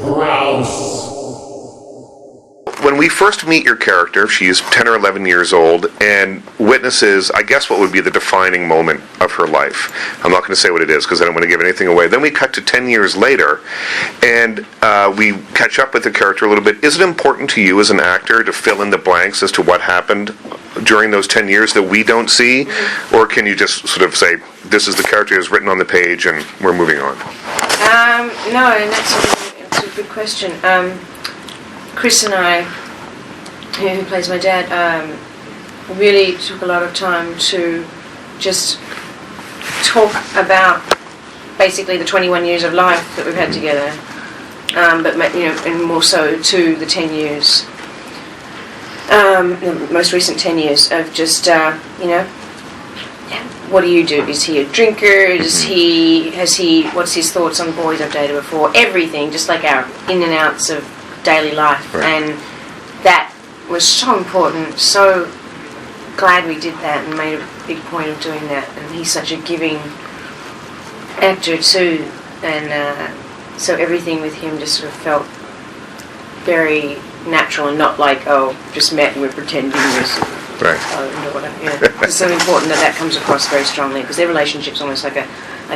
Crouse. When we first meet your character, she's 10 or 11 years old and witnesses, I guess, what would be the defining moment of her life. I'm not going to say what it is because I don't want to give anything away. Then we cut to 10 years later and we catch up with the character a little bit. Is it important to you as an actor to fill in the blanks as to what happened during those 10 years that we don't see? Or can you just sort of say, this is the character who's written on the page and we're moving on? No, and that's a good question. Chris and I, who plays my dad, really took a lot of time to just talk about basically the 21 years of life that we've had together, but and more so to the 10 years, the most recent 10 years of just what do you do? Is he a drinker? What's his thoughts on boys I've dated before? Everything, just like our in and outs of daily life. Right. And that was so important. So glad we did that and made a big point of doing that. And he's such a giving actor too. And so everything with him just sort of felt very natural and not like, just met and we're pretending this. Right. It's so important that comes across very strongly because their relationship's almost like a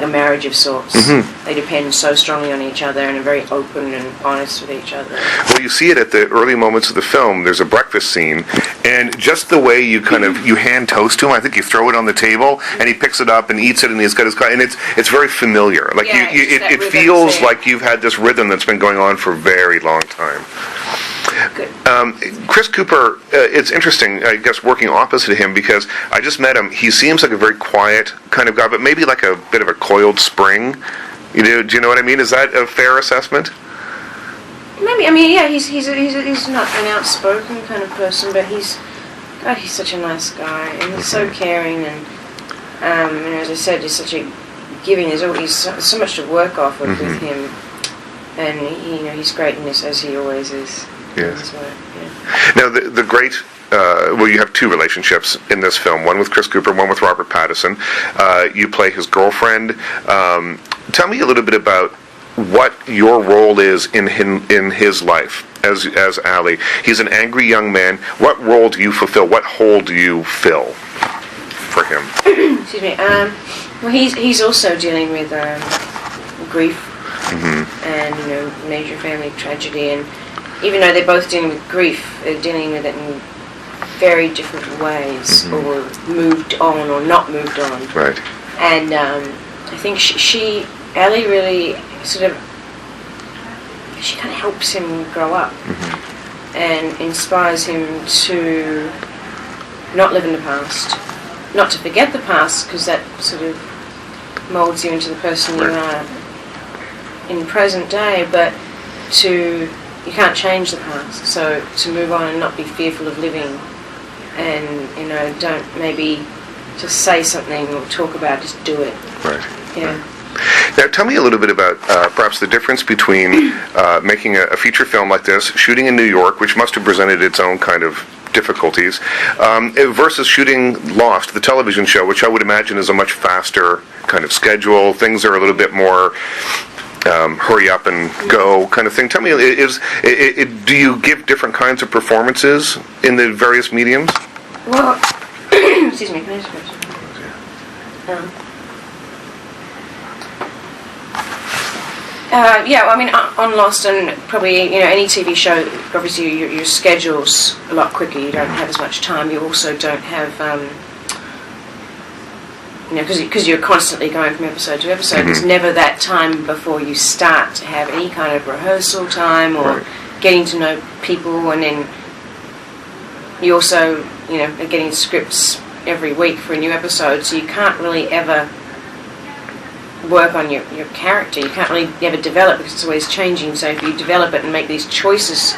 marriage of sorts. Mm-hmm. They depend so strongly on each other and are very open and honest with each other. Well, you see it at the early moments of the film. There's a breakfast scene, and just the way you you hand toast to him, I think you throw it on the table, and he picks it up and eats it, and he's got his and it's very familiar. Like it feels like you've had this rhythm that's been going on for a very long time. Good. Chris Cooper, it's interesting, I guess, working opposite him because I just met him. He seems like a very quiet kind of guy, but maybe like a bit of a coiled spring. Do you know what I mean? Is that a fair assessment? Maybe. He's not an outspoken kind of person, but he's such a nice guy and he's so caring and as I said, he's such a giving. There's always so much to work off of with him, and he's great in this as he always is. Yes. Now, the great, you have two relationships in this film, one with Chris Cooper, one with Robert Pattinson. You play his girlfriend. Tell me a little bit about what your role is in his life as Ali. He's an angry young man. What role do you fulfill? What hole do you fill for him? Excuse me. Well, he's also dealing with grief and major family tragedy, and even though they're both dealing with grief, they're dealing with it in very different ways, or moved on or not moved on. Right. And I think Ali really sort of, she kind of helps him grow up and inspires him to not live in the past, not to forget the past, because that sort of molds you into the person you are in the present day, but you can't change the past, so to move on and not be fearful of living, and don't maybe just say something or talk about, just do it. Right. Yeah. Now, tell me a little bit about perhaps the difference between making a feature film like this, shooting in New York, which must have presented its own kind of difficulties, versus shooting Lost, the television show, which I would imagine is a much faster kind of schedule. Things are a little bit more hurry up and go kind of thing. Tell me, do you give different kinds of performances in the various mediums? Well, excuse me, can I just on Lost and probably any TV show, obviously your schedule's a lot quicker. You don't have as much time. You also don't have because you're constantly going from episode to episode. There's never that time before you start to have any kind of rehearsal time or getting to know people, and then you also are getting scripts every week for a new episode, so you can't really ever work on your character. You can't really ever develop because it's always changing. So if you develop it and make these choices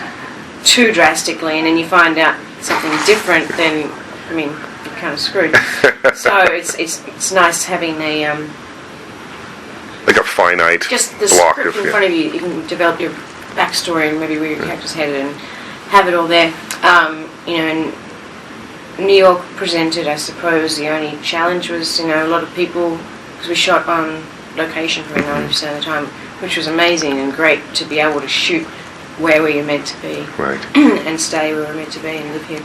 too drastically and then you find out something different, then you're kind of screwed. So it's nice having a like a finite just the block script in front of you. You can develop your backstory and maybe where your character's headed and have it all there. And New York presented, I suppose, the only challenge was a lot of people, because we shot on location for 90% of the time, which was amazing and great to be able to shoot where we were meant to be. Right. And stay where we're meant to be and live here.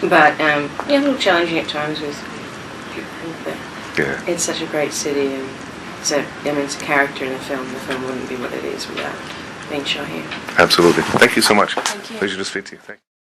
But, yeah, a little challenging at times with people, but Yeah. it's such a great city, and it's a character in the film. The film wouldn't be what it is without being shot here. Absolutely. Thank you so much. Thank you. Pleasure to speak to you. Thank you.